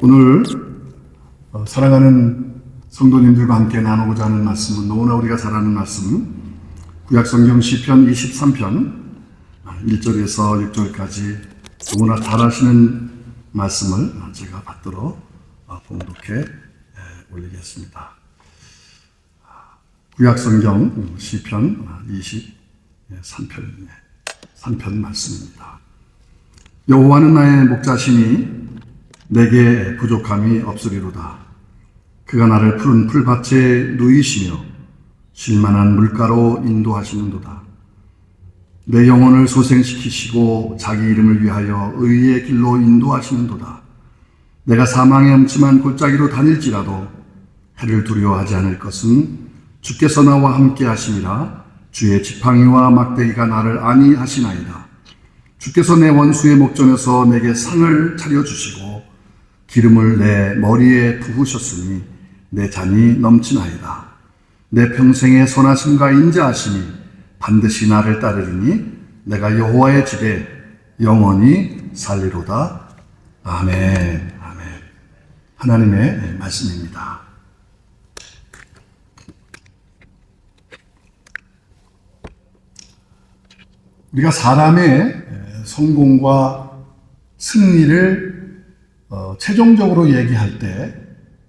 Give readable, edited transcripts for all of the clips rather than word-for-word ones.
오늘 사랑하는 성도님들과 함께 나누고자 하는 말씀은 너무나 우리가 잘 아는 말씀, 구약성경 시편 23편 1절에서 6절까지 너무나 잘 아시는 말씀을 제가 받들어 봉독해 올리겠습니다. 구약성경 시편 23편 말씀입니다. 여호와는 나의 목자시니 내게 부족함이 없으리로다. 그가 나를 푸른 풀밭에 누이시며 쉴만한 물가로 인도하시는도다. 내 영혼을 소생시키시고 자기 이름을 위하여 의의 길로 인도하시는도다. 내가 사망의 음침한 골짜기로 다닐지라도 해를 두려워하지 않을 것은 주께서 나와 함께 하심이라. 주의 지팡이와 막대기가 나를 안위하시나이다. 주께서 내 원수의 목전에서 내게 상을 차려주시고 기름을 내 머리에 부으셨으니 내 잔이 넘치나이다. 내 평생의 선하심과 인자하심이 반드시 나를 따르리니 내가 여호와의 집에 영원히 살리로다. 아멘. 아멘. 하나님의 말씀입니다. 우리가 사람의 성공과 승리를 최종적으로 얘기할 때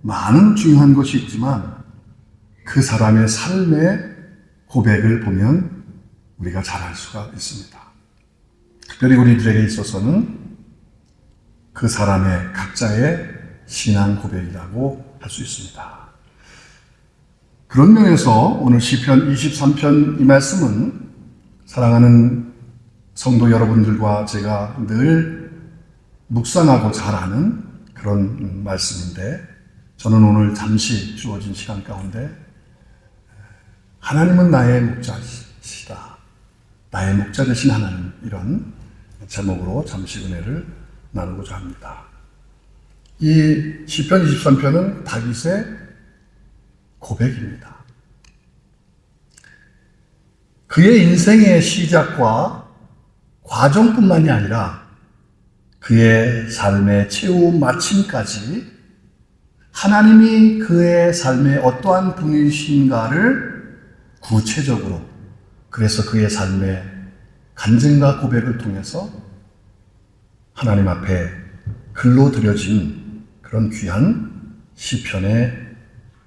많은 중요한 것이 있지만 그 사람의 삶의 고백을 보면 우리가 잘 알 수가 있습니다. 특별히 우리들에게 있어서는 그 사람의 각자의 신앙 고백이라고 할 수 있습니다. 그런 면에서 오늘 시편 23편 이 말씀은 사랑하는 성도 여러분들과 제가 늘 묵상하고 잘 아는 그런 말씀인데, 저는 오늘 잠시 주어진 시간 가운데 하나님은 나의 목자시다, 나의 목자 되신 하나님, 이런 제목으로 잠시 은혜를 나누고자 합니다. 이 시편 23편은 다윗의 고백입니다. 그의 인생의 시작과 과정뿐만이 아니라 그의 삶의 최후 마침까지 하나님이 그의 삶에 어떠한 분이신가를 구체적으로, 그래서 그의 삶의 간증과 고백을 통해서 하나님 앞에 글로 드려진 그런 귀한 시편의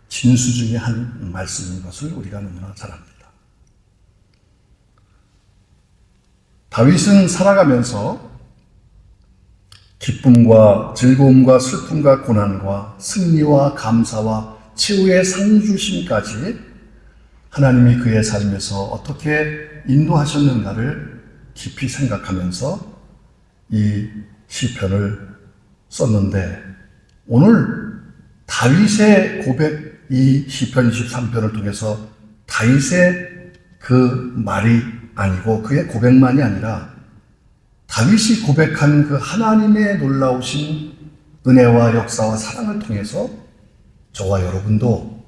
진수 중에 한 말씀인 것을 우리가 너무나 잘 압니다. 다윗은 살아가면서 기쁨과 즐거움과 슬픔과 고난과 승리와 감사와 최후의 상주심까지 하나님이 그의 삶에서 어떻게 인도하셨는가를 깊이 생각하면서 이 시편을 썼는데, 오늘 다윗의 고백, 이 시편 23편을 통해서 다윗의 그 말이 아니고 그의 고백만이 아니라 다윗이 고백한 그 하나님의 놀라우신 은혜와 역사와 사랑을 통해서 저와 여러분도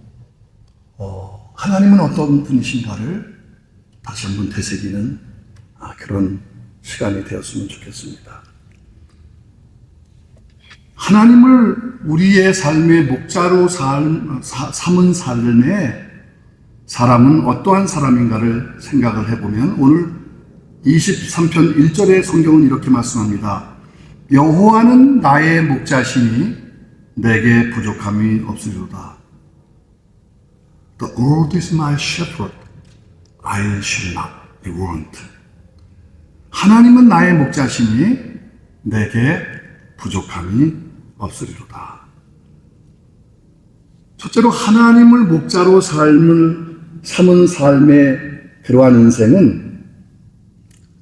하나님은 어떤 분이신가를 다시 한번 되새기는 그런 시간이 되었으면 좋겠습니다. 하나님을 우리의 삶의 목자로 삼은 삶에 사람은 어떠한 사람인가를 생각을 해보면 오늘 23편 1절의 성경은 이렇게 말씀합니다. 여호와는 나의 목자시니 내게 부족함이 없으리로다. The Lord is my shepherd, I shall not be want. 하나님은 나의 목자시니 내게 부족함이 없으리로다. 첫째로 하나님을 목자로 삼은 삶의 그러한 인생은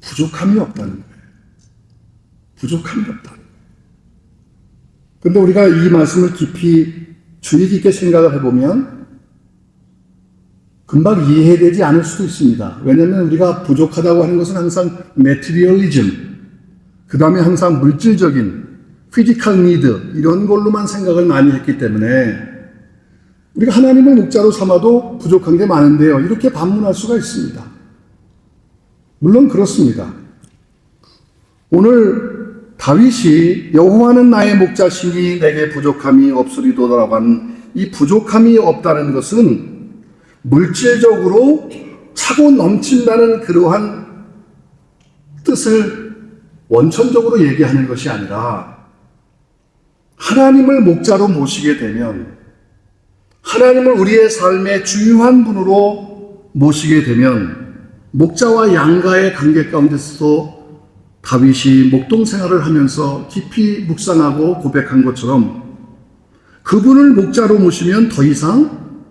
부족함이 없다는 거예요. 부족함이 없다는 거예요. 그런데 우리가 이 말씀을 깊이 주의 깊게 생각을 해보면 금방 이해되지 않을 수도 있습니다. 왜냐하면 우리가 부족하다고 하는 것은 항상 materialism, 그 다음에 항상 물질적인 physical need, 이런 걸로만 생각을 많이 했기 때문에 우리가 하나님을 목자로 삼아도 부족한 게 많은데요, 이렇게 반문할 수가 있습니다. 물론 그렇습니다. 오늘 다윗이 여호와는 나의 목자시니 내게 부족함이 없으리도다라고 하는 이 부족함이 없다는 것은 물질적으로 차고 넘친다는 그러한 뜻을 원천적으로 얘기하는 것이 아니라 하나님을 목자로 모시게 되면, 하나님을 우리의 삶의 중요한 분으로 모시게 되면, 목자와 양과의 관계 가운데서도 다윗이 목동 생활을 하면서 깊이 묵상하고 고백한 것처럼 그분을 목자로 모시면 더 이상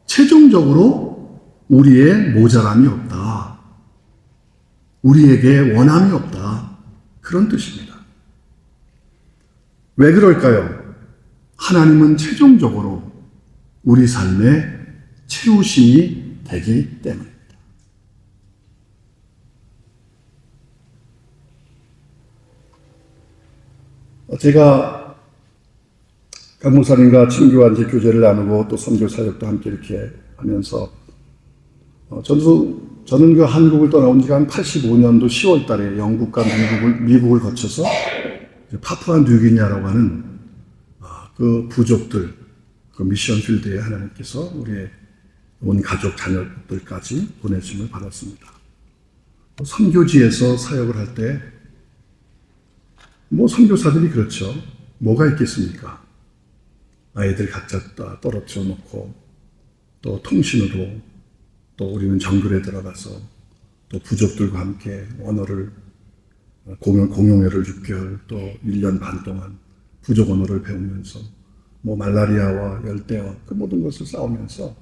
최종적으로 우리의 모자람이 없다. 우리에게 원함이 없다. 그런 뜻입니다. 왜 그럴까요? 하나님은 최종적으로 우리 삶의 채우심이 되기 때문입니다. 제가 강 목사님과 친교와 이제 교제를 나누고 또 선교 사역도 함께 이렇게 하면서 저는 그 한국을 떠나온 지가 한 85년도 10월 달에 영국과 미국을 거쳐서 파푸아 뉴기니아라고 하는 그 부족들, 그 미션 필드에 하나님께서 우리의 온 가족 자녀들까지 보내심을 받았습니다. 선교지에서 사역을 할 때 선교사들이 그렇죠. 뭐가 있겠습니까? 아이들 각자 떨어뜨려 놓고 또 통신으로 또 우리는 정글에 들어가서 또 부족들과 함께 언어를 공용회를 6개월 또 1년 반 동안 부족 언어를 배우면서 말라리아와 열대와 그 모든 것을 싸우면서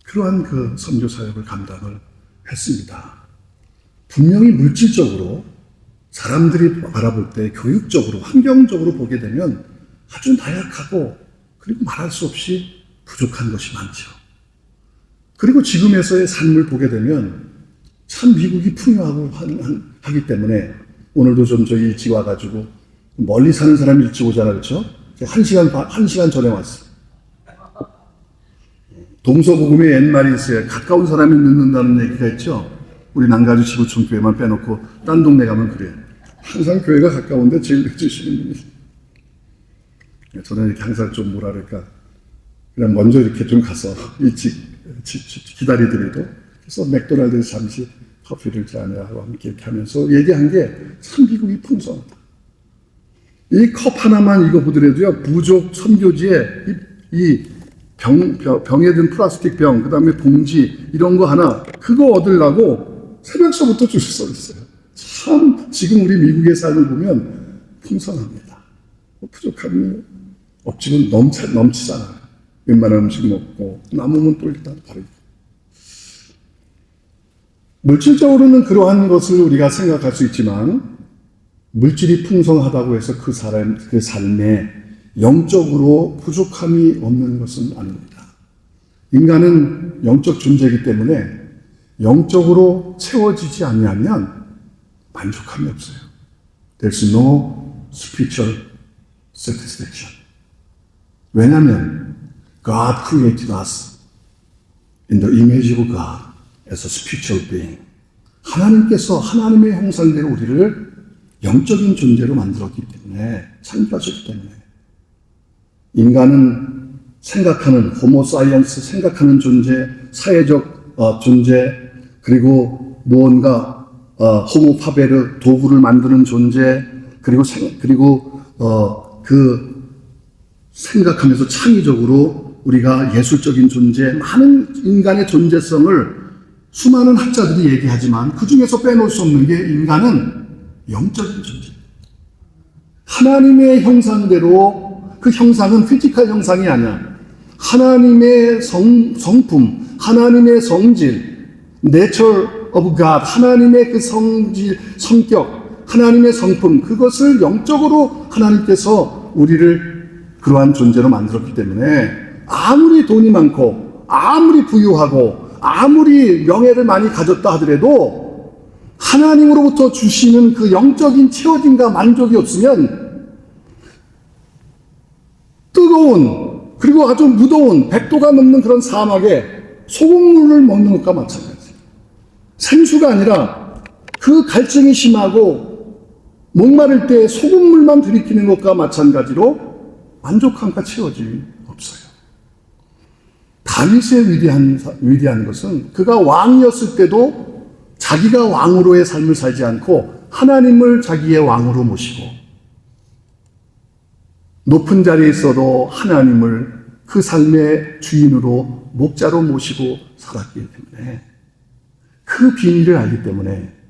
그러한 그 선교 사역을 감당을 했습니다. 분명히 물질적으로 사람들이 바라볼 때 교육적으로, 환경적으로 보게 되면 아주 나약하고 그리고 말할 수 없이 부족한 것이 많죠. 그리고 지금에서의 삶을 보게 되면 참 미국이 풍요하고 하기 때문에 오늘도 좀 저희 일찍 와가지고 멀리 사는 사람이 일찍 오잖아, 그렇죠? 1시간 전에 왔어요. 동서고금에 옛말이 있어요. 가까운 사람이 늦는다는 얘기가 있죠. 우리 난가주 지구촌 교회만 빼놓고 딴 동네 가면 그래요. 항상 교회가 가까운데 제일 늦으시는 분이. 저는 이렇게 항상 좀 그냥 먼저 이렇게 좀 가서 일찍 기다리더라도 그래서 맥도날드에서 잠시 커피를 잔하고 함께 이렇게 하면서 얘기한 게 참 미국이 풍성하다. 이 컵 하나만 이거 보더라도요, 부족 선교지에 이 병에 든 플라스틱 병, 그 다음에 봉지, 이런 거 하나, 그거 얻으려고 새벽서부터 줄 서 있어요. 참, 지금 우리 미국의 삶을 보면 풍성합니다. 부족함이 없지만 넘치잖아요. 웬만한 음식 먹고, 남으면 또 일단 버리고. 물질적으로는 그러한 것을 우리가 생각할 수 있지만, 물질이 풍성하다고 해서 그 삶에 영적으로 부족함이 없는 것은 아닙니다. 인간은 영적 존재이기 때문에 영적으로 채워지지 않으면 만족함이 없어요. There's no spiritual satisfaction. 왜냐하면 God created us in the image of God as a spiritual being. 하나님께서 하나님의 형상대로 우리를 영적인 존재로 만들었기 때문에, 창조하셨기 때문에 인간은 생각하는 호모사이언스, 생각하는 존재, 사회적 존재, 그리고 무언가 호모파베르 도구를 만드는 존재, 그리고 생각하면서 창의적으로 우리가 예술적인 존재, 많은 인간의 존재성을 수많은 학자들이 얘기하지만 그 중에서 빼놓을 수 없는 게 인간은 영적인 존재. 하나님의 형상대로, 그 형상은 피지컬 형상이 아니야. 하나님의 성품, 하나님의 성질, nature of God, 하나님의 그 성질, 성격, 하나님의 성품, 그것을 영적으로 하나님께서 우리를 그러한 존재로 만들었기 때문에 아무리 돈이 많고, 아무리 부유하고, 아무리 명예를 많이 가졌다 하더라도 하나님으로부터 주시는 그 영적인 채워짐과 만족이 없으면 뜨거운, 그리고 아주 무더운 100도가 넘는 그런 사막에 소금물을 먹는 것과 마찬가지예요. 생수가 아니라 그 갈증이 심하고 목마를 때 소금물만 들이키는 것과 마찬가지로 만족함과 채워짐이 없어요. 다윗의 위대한 것은 그가 왕이었을 때도 자기가 왕으로의 삶을 살지 않고 하나님을 자기의 왕으로 모시고 높은 자리에 있어도 하나님을 그 삶의 주인으로 목자로 모시고 살았기 때문에 그 비밀을 알기 때문에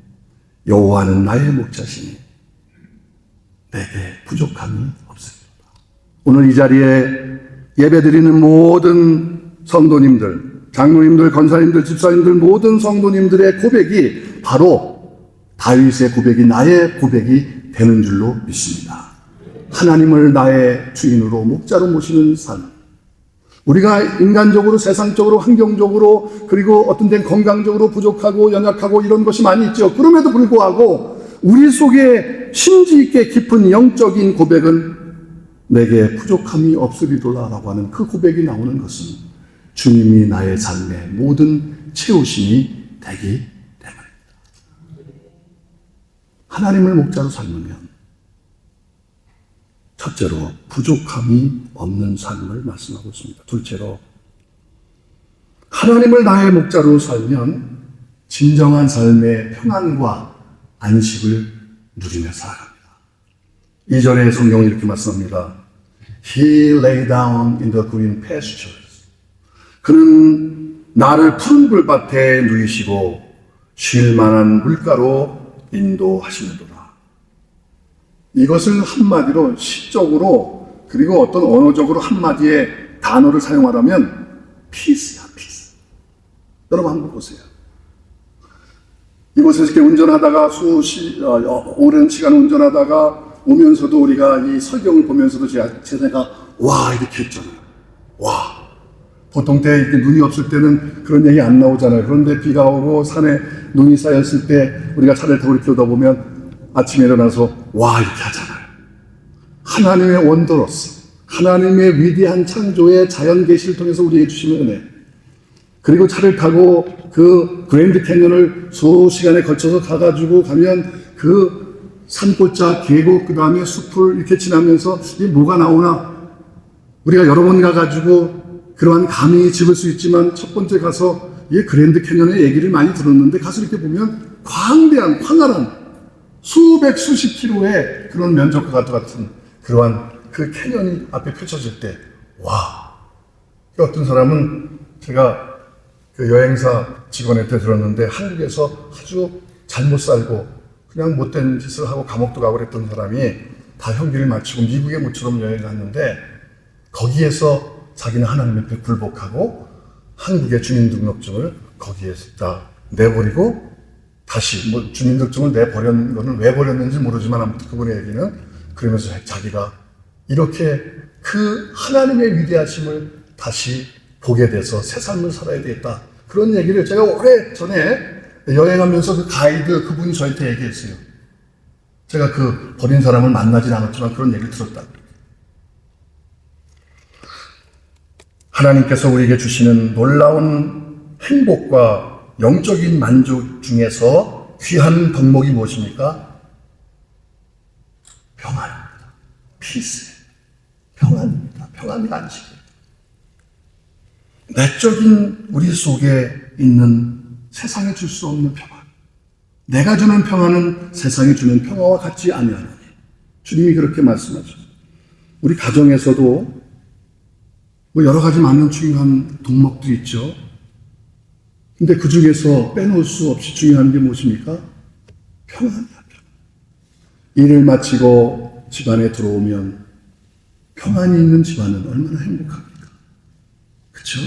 여호와는 나의 목자시니 내게 부족함이 없습니다. 오늘 이 자리에 예배드리는 모든 성도님들, 장로님들, 권사님들, 집사님들 모든 성도님들의 고백이 바로 다윗의 고백이 나의 고백이 되는 줄로 믿습니다. 하나님을 나의 주인으로 목자로 모시는 삶. 우리가 인간적으로, 세상적으로, 환경적으로, 그리고 어떤 데는 건강적으로 부족하고 연약하고 이런 것이 많이 있죠. 그럼에도 불구하고 우리 속에 심지 있게 깊은 영적인 고백은 내게 부족함이 없으리로라라고 하는 그 고백이 나오는 것은 주님이 나의 삶의 모든 채우심이 되기 때문입니다. 하나님을 목자로 삶으면 첫째로 부족함이 없는 삶을 말씀하고 있습니다. 둘째로 하나님을 나의 목자로 살면 진정한 삶의 평안과 안식을 누리며 살아갑니다. 2절에 성경은 이렇게 말씀합니다. He lay down in the green pastures. 그는 나를 푸른 불밭에 누이시고 쉴 만한 물가로 인도하시는도다. 이것을 한마디로 시적으로 그리고 어떤 언어적으로 한마디의 단어를 사용하라면 피스야, 피스. 여러분 한번 보세요. 이곳에서 이렇게 운전하다가 오랜 시간 운전하다가 오면서도 우리가 이 설경을 보면서도 제가 와 이렇게 했잖아요. 와. 보통 때 이렇게 눈이 없을 때는 그런 얘기 안 나오잖아요. 그런데 비가 오고 산에 눈이 쌓였을 때 우리가 차를 타고 이렇게 오다 보면 아침에 일어나서 와 이렇게 하잖아요. 하나님의 원더러스, 하나님의 위대한 창조의 자연 계시를 통해서 우리에게 주시는 은혜. 그리고 차를 타고 그 그랜드 캐년을 수시간에 걸쳐서 가가지고 가면 그 산골짜 계곡 그 다음에 숲을 이렇게 지나면서 이게 뭐가 나오나 우리가 여러 번 가가지고 그러한 감이 집을 수 있지만 첫 번째 가서 이 그랜드 캐년의 얘기를 많이 들었는데 가서 이렇게 보면 광대한 광활한 수백 수십 킬로의 그런 면적과 같은 그러한 그 캐년이 앞에 펼쳐질 때 와. 어떤 사람은 제가 그 여행사 직원한테 들었는데 한국에서 아주 잘못 살고 그냥 못된 짓을 하고 감옥도 가고 그랬던 사람이 다 형기를 마치고 미국에 모처럼 여행 갔는데 거기에서 자기는 하나님 앞에 굴복하고 한국의 주민등록증을 거기에다 내버리고 다시 주민등록증을 내버린 거는 왜 버렸는지 모르지만 아무튼 그분의 얘기는 그러면서 자기가 이렇게 그 하나님의 위대하심을 다시 보게 돼서 새 삶을 살아야 되겠다. 그런 얘기를 제가 오래 전에 여행하면서 그 가이드 그분이 저한테 얘기했어요. 제가 그 버린 사람을 만나진 않았지만 그런 얘기를 들었다. 하나님께서 우리에게 주시는 놀라운 행복과 영적인 만족 중에서 귀한 덕목이 무엇입니까? 평안입니다. 피스. 평안입니다. 평안이 안식입니다. 내적인 우리 속에 있는 세상에 줄 수 없는 평안. 내가 주는 평안은 세상에 주는 평화와 같지 아니하노니. 주님이 그렇게 말씀하셨어요. 우리 가정에서도 여러 가지 많은 중요한 덕목들이 있죠. 근데 그 중에서 빼놓을 수 없이 중요한 게 무엇입니까? 평안이야, 평안. 일을 마치고 집안에 들어오면 평안이 있는 집안은 얼마나 행복합니까? 그렇죠?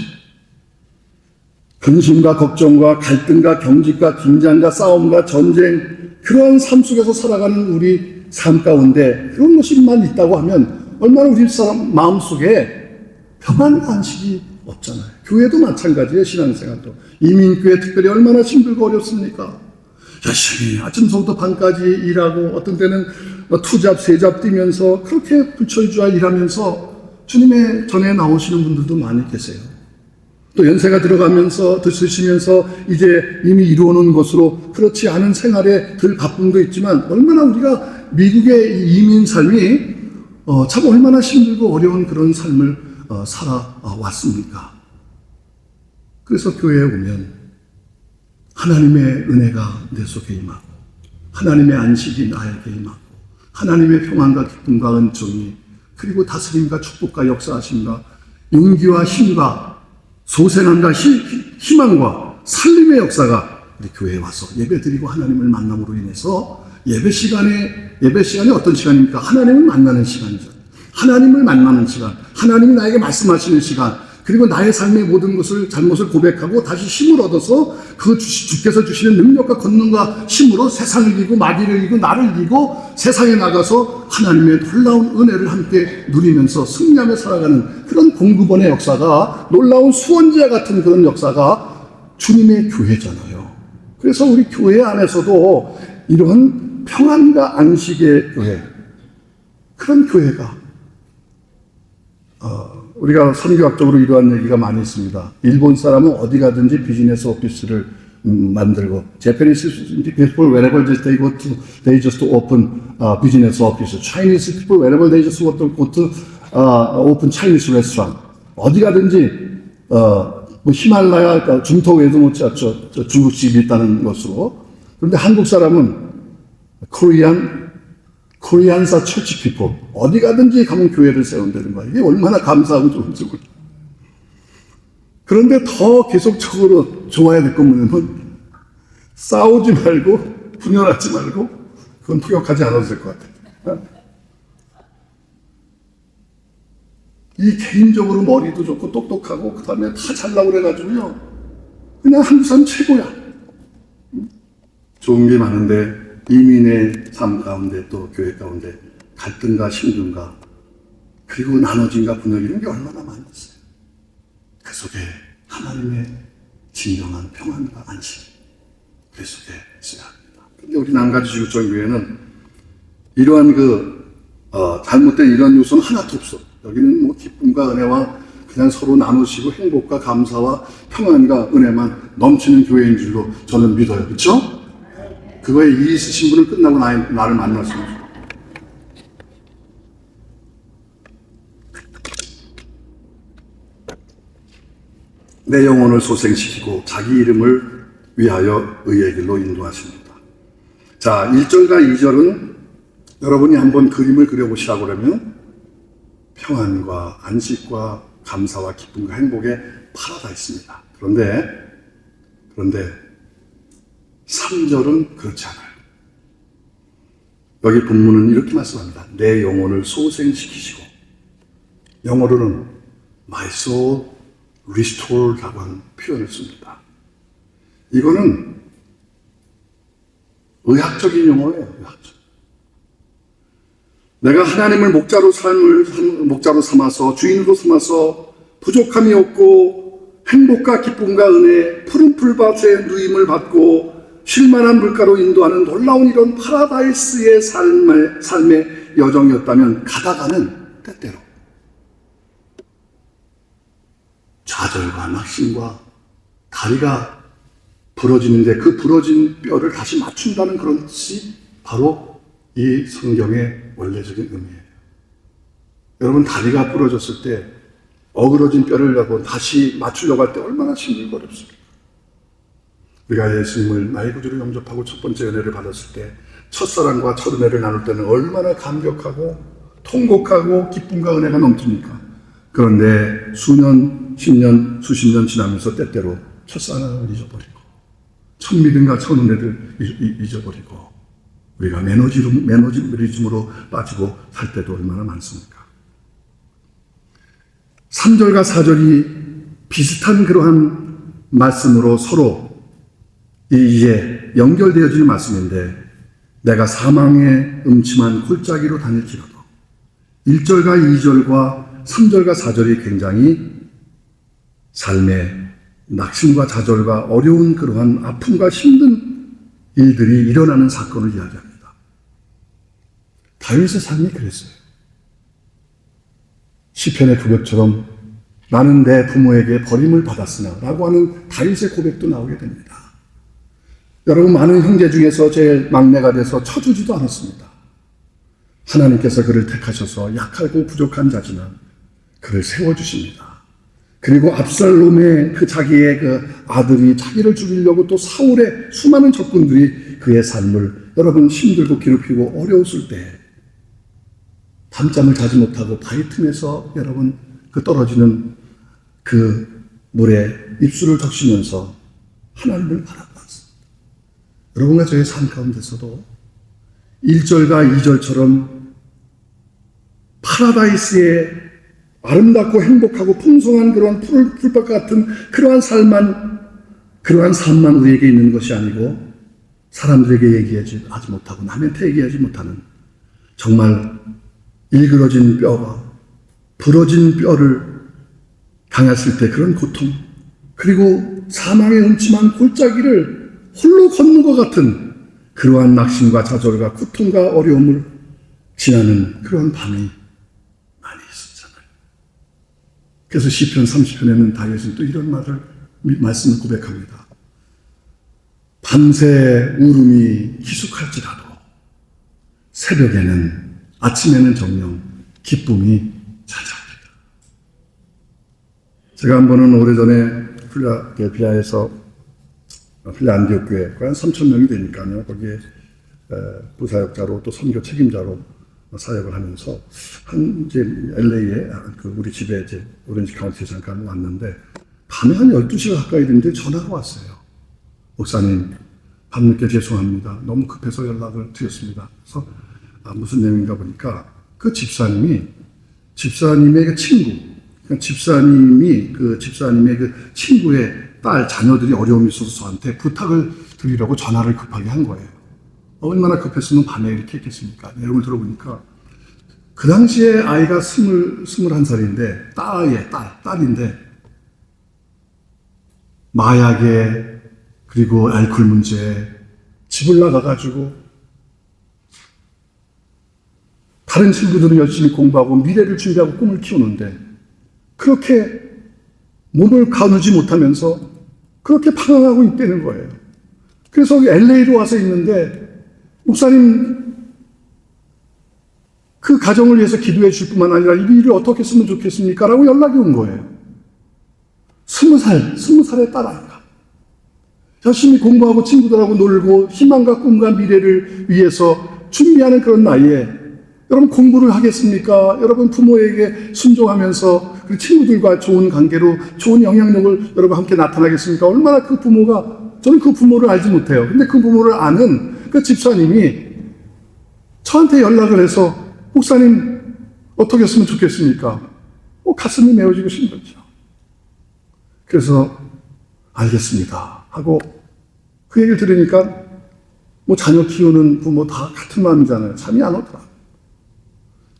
근심과 걱정과 갈등과 경직과 긴장과 싸움과 전쟁 그런 삶 속에서 살아가는 우리 삶 가운데 그런 것이만 있다고 하면 얼마나 우리 사람 마음속에 평안 안식이 없잖아요. 교회도 마찬가지예요. 신앙생활도. 이민교회 특별히 얼마나 힘들고 어렵습니까? 열심히 아침서부터 밤까지 일하고 어떤 때는 투잡, 세잡 뛰면서 그렇게 불철주야 일하면서 주님의 전에 나오시는 분들도 많이 계세요. 또 연세가 들어가면서 드시면서 이제 이미 이루어놓은 것으로 그렇지 않은 생활에 덜 바쁨도 있지만 얼마나 우리가 미국의 이민 삶이 참 얼마나 힘들고 어려운 그런 삶을 살아왔습니까? 그래서 교회에 오면 하나님의 은혜가 내 속에 임하고 하나님의 안식이 나에게 임하고 하나님의 평안과 기쁨과 은총이 그리고 다스림과 축복과 역사하심과 용기와 힘과 소생함과 희망과 살림의 역사가 우리 교회에 와서 예배드리고 하나님을 만남으로 인해서 예배 시간이 어떤 시간입니까? 하나님을 만나는 시간이죠. 하나님을 만나는 시간, 하나님이 나에게 말씀하시는 시간, 그리고 나의 삶의 모든 것을 잘못을 고백하고 다시 힘을 얻어서 그 주께서 주시는 능력과 권능과 힘으로 세상을 이기고 마귀를 이기고 나를 이기고 세상에 나가서 하나님의 놀라운 은혜를 함께 누리면서 승리하며 살아가는 그런 공급원의 역사가 놀라운 수원지와 같은 그런 역사가 주님의 교회잖아요. 그래서 우리 교회 안에서도 이런 평안과 안식의 교회, 그런 교회가 우리가 선교학적으로 이러한 얘기가 많이 있습니다. 일본 사람은 어디 가든지 비즈니스 오피스를 만들고 Japanese people wherever they go to they just open business office. Chinese people wherever they just go to open Chinese restaurant. 어디 가든지 뭐 히말라야 중턱 외도 못 찾죠. 중국집이 있다는 것으로. 그런데 한국 사람은 코리안사 처치 피플 어디 가든지 가면 교회를 세운다는 거예요. 이게 얼마나 감사하고 좋은지 몰라요. 그런데 더 계속적으로 좋아야 될 건 뭐냐면 싸우지 말고 분열하지 말고 그건 투격하지 않아도 될 것 같아요. 이 개인적으로 머리도 좋고 똑똑하고 그 다음에 다 잘나고 그래가지고요 그냥 한국 사람 최고야. 좋은 게 많은데 이민의 삶 가운데 또 교회 가운데 갈등과 힘듦과 그리고 나눠짐과 분열 이런 게 얼마나 많이 있어요. 그 속에 하나님의 진정한 평안과 안식 그 속에 있어야 합니다. 그런데 우리 남가주지구청 교회는 이러한 잘못된 이런 요소는 하나도 없어. 여기는 뭐 기쁨과 은혜와 그냥 서로 나누시고 행복과 감사와 평안과 은혜만 넘치는 교회인 줄로 저는 믿어요. 그렇죠? 그거에 이 있으신 분은 끝나고 나를 만났습니다. 내 영혼을 소생시키고 자기 이름을 위하여 의의 길로 인도하십니다. 자, 1절과 2절은 여러분이 한번 그림을 그려보시라고 그러면 평안과 안식과 감사와 기쁨과 행복의 파라다이스입니다. 그런데 3절은 그렇지 않아요. 여기 본문은 이렇게 말씀합니다. 내 영혼을 소생시키시고, 영어로는 my soul restored라고 하는 표현을 씁니다. 이거는 의학적인 용어예요. 의학적. 내가 하나님을 목자로 삼아서 주인으로 삼아서 부족함이 없고 행복과 기쁨과 은혜, 푸른 풀밭에 누임을 받고 쉴만한 물가로 인도하는 놀라운 이런 파라다이스의 삶의 여정이었다면 가다가는 때때로 좌절과 낙심과 다리가 부러지는데 그 부러진 뼈를 다시 맞춘다는 그런 뜻이 바로 이 성경의 원래적인 의미예요. 여러분 다리가 부러졌을 때 어그러진 뼈를 갖고 다시 맞추려고 할 때 얼마나 힘들고 어렵습니까? 우리가 예수님을 나의 구주로 영접하고 첫 번째 은혜를 받았을 때 첫사랑과 첫 은혜를 나눌 때는 얼마나 감격하고 통곡하고 기쁨과 은혜가 넘칩니까? 그런데 수년, 10년, 수십 년 지나면서 때때로 첫사랑을 잊어버리고 첫 믿음과 첫 은혜를 잊어버리고 우리가 매너리즘으로 빠지고 살 때도 얼마나 많습니까? 3절과 4절이 비슷한 그러한 말씀으로 서로 이제 연결되어지는 말씀인데 내가 사망의 음침한 골짜기로 다닐지라도 1절과 2절과 3절과 4절이 굉장히 삶의 낙심과 좌절과 어려운 그러한 아픔과 힘든 일들이 일어나는 사건을 이야기합니다. 다윗의 삶이 그랬어요. 시편의 고백처럼 나는 내 부모에게 버림을 받았으나 라고 하는 다윗의 고백도 나오게 됩니다. 여러분, 많은 형제 중에서 제일 막내가 돼서 쳐주지도 않았습니다. 하나님께서 그를 택하셔서 약하고 부족한 자지만 그를 세워주십니다. 그리고 압살롬의 그 자기의 그 아들이 자기를 죽이려고 또 사울의 수많은 적군들이 그의 삶을 여러분 힘들고 괴롭히고 어려웠을 때 밤잠을 자지 못하고 바위 틈에서 여러분 그 떨어지는 그 물에 입술을 적시면서 하나님을 바라봤습니다. 여러분과 저의 삶 가운데서도 1절과 2절처럼 파라다이스의 아름답고 행복하고 풍성한 그러한 풀밭 같은 그러한 삶만 우리에게 있는 것이 아니고 사람들에게 얘기하지 못하고 남한테 얘기하지 못하는 정말 일그러진 뼈와 부러진 뼈를 당했을 때 그런 고통, 그리고 사망의 음침한 골짜기를 홀로 걷는 것 같은 그러한 낙심과 좌절과 고통과 어려움을 지나는 그런 밤이 많이 있었잖아요. 그래서 시편 30편에는 다윗은 또 이런 말씀을 고백합니다. 밤새 울음이 희숙할지라도 새벽에는 아침에는 정녕 기쁨이 찾아옵니다. 제가 한 번은 오래전에 필라델피아에서 필라 안디옥 교회 한 3,000명이 되니까요. 거기에 부사역자로 또 선교 책임자로 사역을 하면서 이제 LA에 우리 집에 이제 오렌지 카운티에 잠깐 왔는데 밤에 한 12시가 가까이 됐는데 전화가 왔어요. 목사님, 밤늦게 죄송합니다. 너무 급해서 연락을 드렸습니다. 그래서 무슨 내용인가 보니까 그 집사님의 그 친구, 그러니까 집사님의 그 친구의 딸 자녀들이 어려움이 있어서 저한테 부탁을 드리려고 전화를 급하게 한 거예요. 얼마나 급했으면 밤에 이렇게 했겠습니까? 내용을 들어보니까 그 당시에 아이가 21살인데 딸인데 마약에 그리고 알코올 문제에 집을 나가가지고 다른 친구들은 열심히 공부하고 미래를 준비하고 꿈을 키우는데 그렇게 몸을 가누지 못하면서 그렇게 방황하고 있다는 거예요. 그래서 LA로 와서 있는데 목사님 그 가정을 위해서 기도해 줄 뿐만 아니라 이 일을 어떻게 했으면 좋겠습니까? 라고 연락이 온 거예요. 20살의 딸아이가 열심히 공부하고 친구들하고 놀고 희망과 꿈과 미래를 위해서 준비하는 그런 나이에 여러분 공부를 하겠습니까? 여러분 부모에게 순종하면서 그 친구들과 좋은 관계로 좋은 영향력을 여러분 함께 나타나겠습니까? 얼마나 그 부모가, 저는 그 부모를 알지 못해요. 근데 그 부모를 아는 그 집사님이 저한테 연락을 해서 목사님 어떻게 했으면 좋겠습니까? 가슴이 메워지고 싶은 거죠. 그래서 알겠습니다 하고 그 얘기를 들으니까 자녀 키우는 부모 다 같은 마음이잖아요. 잠이 안 오더라.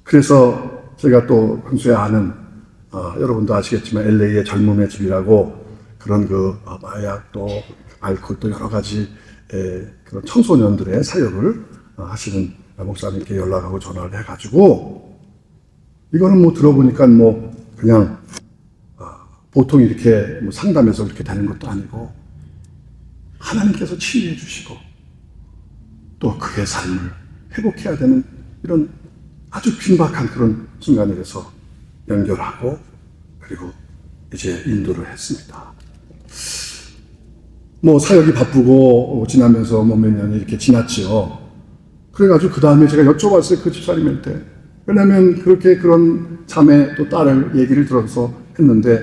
그래서 제가 또 평소에 아는 여러분도 아시겠지만 LA의 젊음의 집이라고 그런 마약 또 알코올 또 여러 가지 그런 청소년들의 사역을 하시는 목사님께 연락하고 전화를 해가지고 이거는 들어보니까 그냥 보통 이렇게 상담해서 이렇게 되는 것도 아니고 하나님께서 치유해 주시고 또 그의 삶을 회복해야 되는 이런 아주 긴박한 그런 순간에서 연결하고 그리고 이제 인도를 했습니다. 사역이 바쁘고 지나면서 몇 년이 이렇게 지났죠. 그래가지고 그 다음에 제가 여쭤봤어요. 그 집사님한테. 왜냐면 그렇게 그런 자매 또 딸을 얘기를 들어서 했는데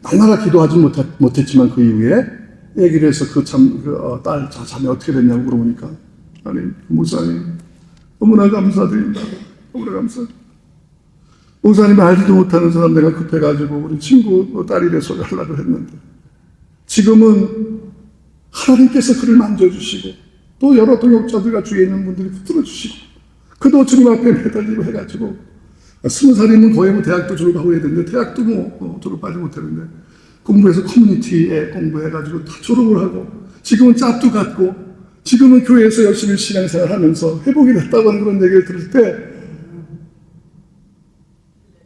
날마다 기도하지 못했지만 그 이후에 얘기를 해서 딸 자매 어떻게 됐냐고 물어보니까 아니 목사님 너무나 감사드린다고. 너무나 감사드립니다. 목사님이 알지도 못하는 사람 내가 급해가지고 우리 친구 딸이 돼서 연락을 했는데 지금은 하나님께서 그를 만져주시고 또 여러 동역자들과 주위에 있는 분들이 붙들어주시고 그도 주님 앞에 매달리고 해가지고 20살이면 거의 대학도 졸업하고 해야 되는데 대학도 졸업하지 못했는데 공부해서 커뮤니티에 공부해가지고 다 졸업을 하고 지금은 짭도 갖고 지금은 교회에서 열심히 신앙생활 하면서 회복이 됐다고 하는 그런 얘기를 들을 때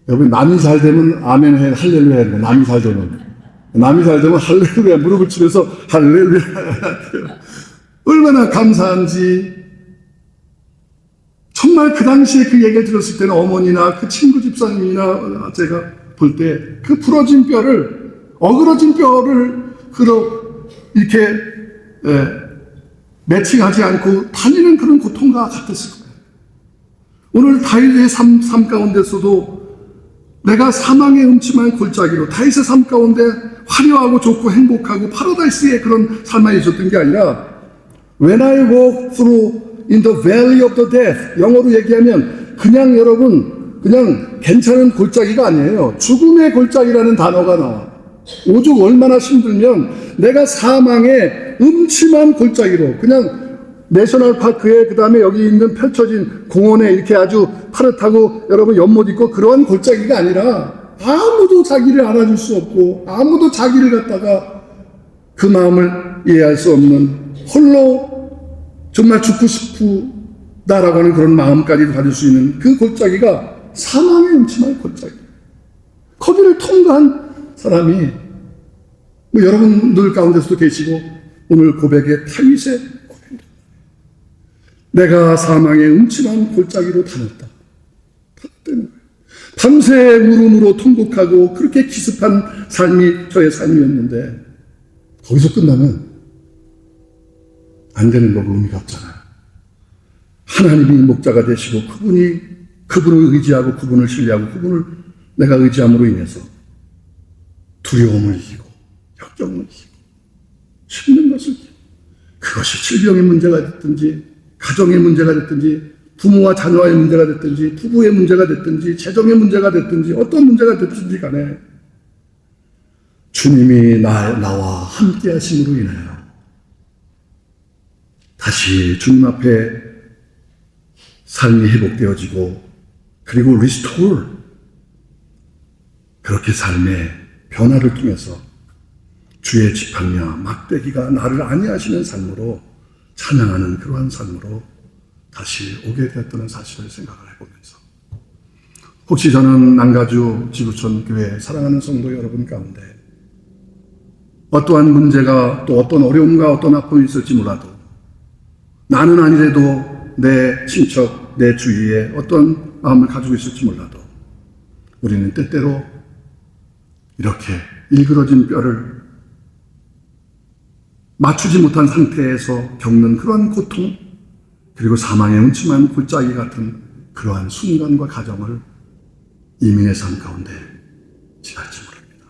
여러분, 남이 잘 되면 아멘 해, 할렐루야 해야 돼요. 남이 잘 되면. 남이 잘 되면 할렐루야, 무릎을 치면서 할렐루야 해야 돼요. 얼마나 감사한지. 정말 그 당시에 그 얘기를 들었을 때는 어머니나 그 친구 집사님이나 제가 볼 때 그 부러진 뼈를, 어그러진 뼈를 이렇게 매칭하지 않고 다니는 그런 고통과 같았을 거예요. 오늘 다윗의 삶 가운데서도 내가 사망의 음침한 골짜기로, 다윗의 삶 가운데 화려하고 좋고 행복하고 파라다이스의 그런 삶에 있었던 게 아니라 When I walk through in the valley of the death, 영어로 얘기하면 그냥 여러분 그냥 괜찮은 골짜기가 아니에요. 죽음의 골짜기라는 단어가 나와. 오죽 얼마나 힘들면 내가 사망의 음침한 골짜기로, 그냥 내셔널파크에 그 다음에 여기 있는 펼쳐진 공원에 이렇게 아주 파릇하고 여러분 연못 있고 그러한 골짜기가 아니라 아무도 자기를 알아줄 수 없고 아무도 자기를 갖다가 그 마음을 이해할 수 없는, 홀로 정말 죽고 싶다라고 하는 그런 마음까지도 가질 수 있는 그 골짜기가 사망의 음침한 골짜기. 거기를 통과한 사람이 여러분들 가운데서도 계시고 오늘 고백의 다윗의 고백입니다. 내가 사망의 음침한 골짜기로 다녔다. 다녔다는 거예요. 밤새 물음으로 통곡하고 그렇게 기습한 삶이 저의 삶이었는데 거기서 끝나면 안 되는 거고 의미가 없잖아요. 하나님이 목자가 되시고 그분을 의지하고 그분을 신뢰하고 그분을 내가 의지함으로 인해서 두려움을 이기고 역경을 이기고 힘든 것을 이기고, 그것이 질병의 문제가 됐든지 가정의 문제가 됐든지 부모와 자녀의 문제가 됐든지 부부의 문제가 됐든지 재정의 문제가 됐든지 어떤 문제가 됐든지 간에 주님이 나와 함께 하심으로 인하여 다시 주님 앞에 삶이 회복되어지고, 그리고 리스토어, 그렇게 삶의 변화를 통해서 주의 지팡이와 막대기가 나를 안위하시는 삶으로 찬양하는 그러한 삶으로 다시 오게 되었다는 사실을 생각을 해보면서, 혹시 저는 남가주 지구촌 교회 사랑하는 성도 여러분 가운데 어떠한 문제가 또 어떤 어려움과 어떤 아픔이 있을지 몰라도, 나는 아니래도 내 친척, 내 주위에 어떤 마음을 가지고 있을지 몰라도 우리는 때때로 이렇게 일그러진 뼈를 맞추지 못한 상태에서 겪는 그러한 고통, 그리고 사망의 음침한 골짜기 같은 그러한 순간과 과정을 이민의 삶 가운데 지날지 모릅니다.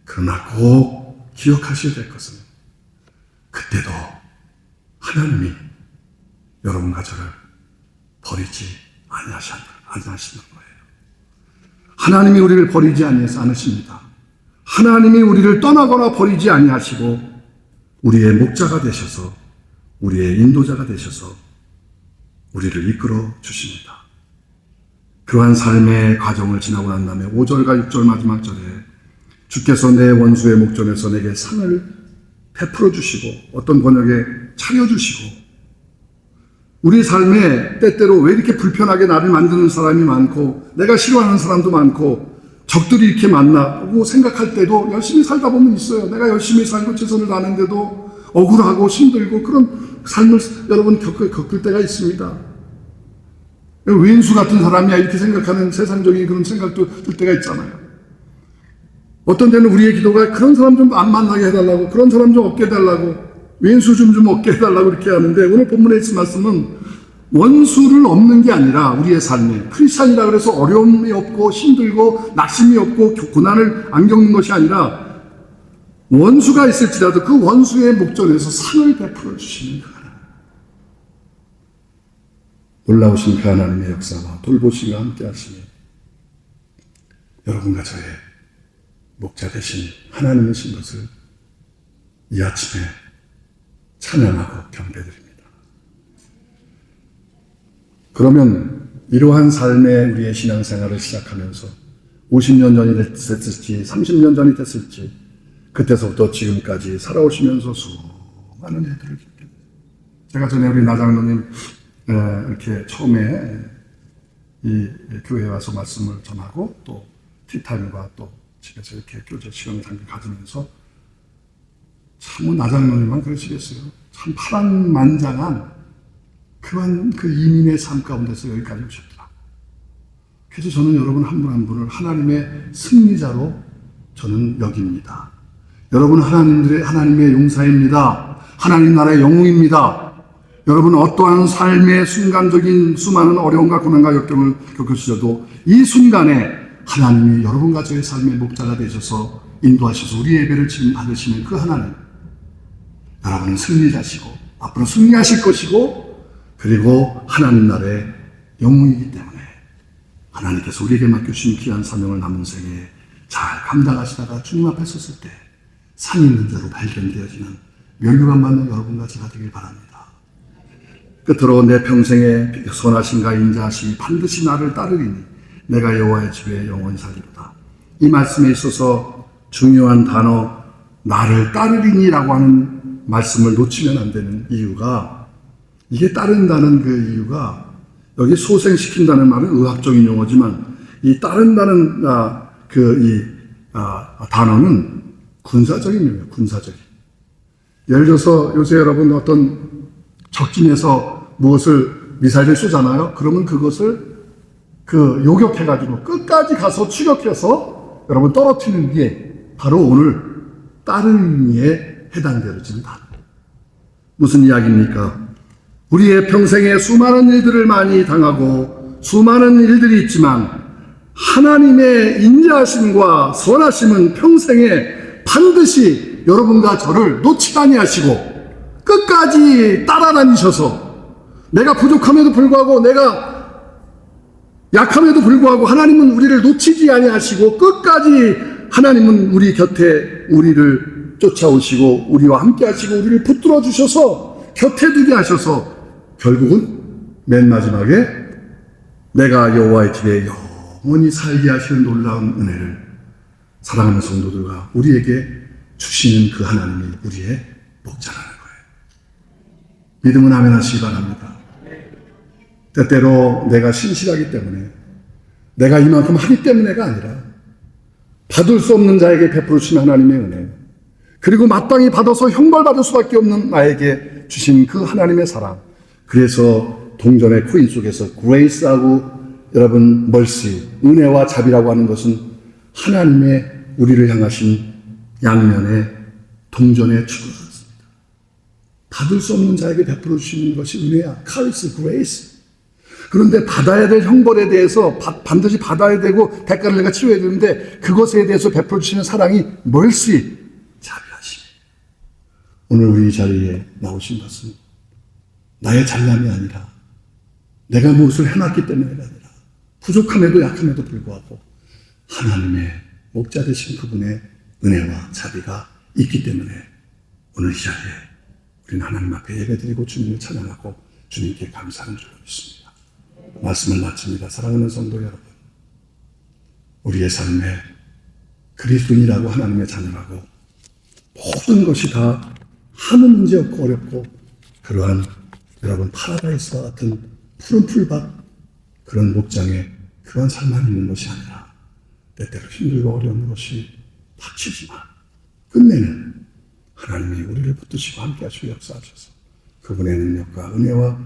그러나 꼭 기억하셔야 될 것은 그때도 하나님이 여러분과 저를 버리지 아니하시는 거예요. 하나님이 우리를 버리지 않으십니다. 하나님이 우리를 떠나거나 버리지 아니하시고 우리의 목자가 되셔서, 우리의 인도자가 되셔서 우리를 이끌어 주십니다. 그러한 삶의 과정을 지나고 난 다음에 5절과 6절 마지막 절에 주께서 내 원수의 목전에서 내게 상을 베풀어 주시고, 어떤 번역에 차려주시고, 우리 삶에 때때로 왜 이렇게 불편하게 나를 만드는 사람이 많고 내가 싫어하는 사람도 많고 적들이 이렇게 만나고 생각할 때도 열심히 살다 보면 있어요. 내가 열심히 살고 최선을 다하는데도 억울하고 힘들고 그런 삶을 여러분 겪을 때가 있습니다. 왼수 같은 사람이야 이렇게 생각하는 세상적인 그런 생각도 들 때가 있잖아요. 어떤 때는 우리의 기도가 그런 사람 좀 안 만나게 해달라고, 그런 사람 좀 없게 해달라고, 왼수 좀 없게 해달라고 이렇게 하는데, 오늘 본문에 있는 말씀은 원수를 없는 게 아니라 우리의 삶에, 크리스찬이라 그래서 어려움이 없고 힘들고 낙심이 없고 고난을 안 겪는 것이 아니라 원수가 있을지라도 그 원수의 목전에서 상을 베풀어 주시는 그 하나님, 놀라우신 그 하나님의 역사와 돌보심과 함께 하시니 여러분과 저의 목자 되신 하나님이신 것을 이 아침에 찬양하고 경배드립니다. 그러면 이러한 삶의 우리의 신앙생활을 시작하면서 50년 전이 됐을지 30년 전이 됐을지 그때서부터 지금까지 살아오시면서 수많은 일들을 겪게, 제가 전에 우리 나장로님 이렇게 처음에 이 교회에 와서 말씀을 전하고 또 티타임과 또 집에서 이렇게 교제 시간을 잠깐 가지면서 참 나장로님만 그러시겠어요. 참 파란만장한 그 이민의 삶 가운데서 여기까지 오셨더라. 그래서 저는 여러분 한 분 한 분을 하나님의 승리자로 저는 여깁니다. 여러분 하나님의 용사입니다. 하나님 나라의 영웅입니다. 여러분 어떠한 삶의 순간적인 수많은 어려움과 고난과 역경을 겪으시셔도 이 순간에 하나님이 여러분과 저의 삶의 목자가 되셔서 인도하셔서 우리 예배를 지금 받으시는 그 하나님, 여러분은 승리자시고 앞으로 승리하실 것이고 그리고 하나님 나라의 영웅이기 때문에 하나님께서 우리에게 맡겨주신 귀한 사명을 남은 생에 잘 감당하시다가 주님 앞에 섰을 때 상 있는 자로 발견되어지는 면류관 받는 여러분과 제가 되길 바랍니다. 끝으로 내 평생에 선하신가 인자하심이 반드시 나를 따르리니 내가 여호와의 집에 영원히 살리로다. 이 말씀에 있어서 중요한 단어 나를 따르리니라고 하는 말씀을 놓치면 안 되는 이유가, 이게 따른다는 그 이유가, 여기 소생시킨다는 말은 의학적인 용어지만 이 따른다는 단어는 군사적인 용어예요. 군사적인. 예를 들어서 요새 여러분 어떤 적진에서 무엇을 미사일을 쏘잖아요. 그러면 그것을 요격해가지고 끝까지 가서 추격해서 여러분 떨어뜨리는 게 바로 오늘 따르니에 해당되어지는 단어. 무슨 이야기입니까? 우리의 평생에 수많은 일들을 많이 당하고 수많은 일들이 있지만 하나님의 인자하심과 선하심은 평생에 반드시 여러분과 저를 놓치지 아니하시고 끝까지 따라다니셔서 내가 부족함에도 불구하고 내가 약함에도 불구하고 하나님은 우리를 놓치지 아니하시고 끝까지 하나님은 우리 곁에 우리를 쫓아오시고 우리와 함께 하시고 우리를 붙들어 주셔서 곁에 두게 하셔서 결국은 맨 마지막에 내가 여호와의 집에 영원히 살게 하시는 놀라운 은혜를 사랑하는 성도들과 우리에게 주시는 그 하나님이 우리의 목자라는 거예요. 믿음은 아멘 하시기 바랍니다. 때때로 내가 신실하기 때문에 내가 이만큼 하기 때문에가 아니라 받을 수 없는 자에게 베풀으신 하나님의 은혜, 그리고 마땅히 받아서 형벌받을 수밖에 없는 나에게 주신 그 하나님의 사랑. 그래서 동전의 코인 속에서 그레이스하고 여러분 멀시, 은혜와 자비라고 하는 것은 하나님의 우리를 향하신 양면의 동전의 축구였습니다. 받을 수 없는 자에게 베풀어 주시는 것이 은혜야. 카리스, 그레이스. 그런데 받아야 될 형벌에 대해서 반드시 받아야 되고 대가를 내가 치러야 되는데 그것에 대해서 베풀어 주시는 사랑이 멀시, 자비하심. 오늘 우리 자리에 나오신 것은 나의 잘남이 아니라 내가 무엇을 해놨기 때문에가 아니라 부족함에도 약함에도 불구하고 하나님의 목자 되신 그분의 은혜와 자비가 있기 때문에 오늘 이 자리에 우리는 하나님 앞에 예배드리고 주님을 찬양하고 주님께 감사하는 줄로 믿습니다. 말씀을 마칩니다. 사랑하는 성도 여러분, 우리의 삶에 그리스도인이라고 하나님의 자녀라고 모든 것이 다 아무 문제 없고 어렵고 그러한 여러분 파라다이스와 같은 푸른 풀밭 그런 목장에 그런 삶만 있는 것이 아니라 때때로 힘들고 어려운 것이 닥치지만 끝내는 하나님이 우리를 붙드시고 함께 하시고 역사하셔서 그분의 능력과 은혜와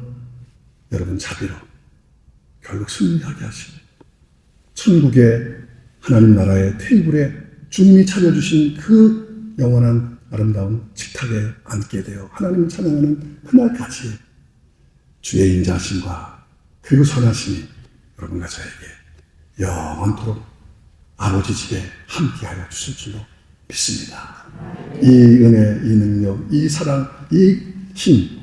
여러분 자비로 결국 승리하게 하시고 천국의 하나님 나라의 테이블에 주님이 차려주신 그 영원한 아름다운 식탁에 앉게 되어 하나님을 찬양하는 그날까지 주의 인자하심과 그리고 선하심이 여러분과 저에게 영원토록 아버지 집에 함께하여 주실 줄로 믿습니다. 이 은혜, 이 능력, 이 사랑, 이 힘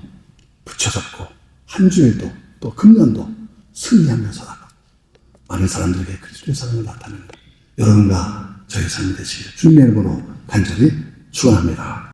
붙여잡고 한 주일도 또 금년도 승리하며 살아가 많은 사람들에게 그리스도의 사랑을 나타내는 여러분과 저의 삶이 되시길 주님의 이름으로 간절히 축원합니다.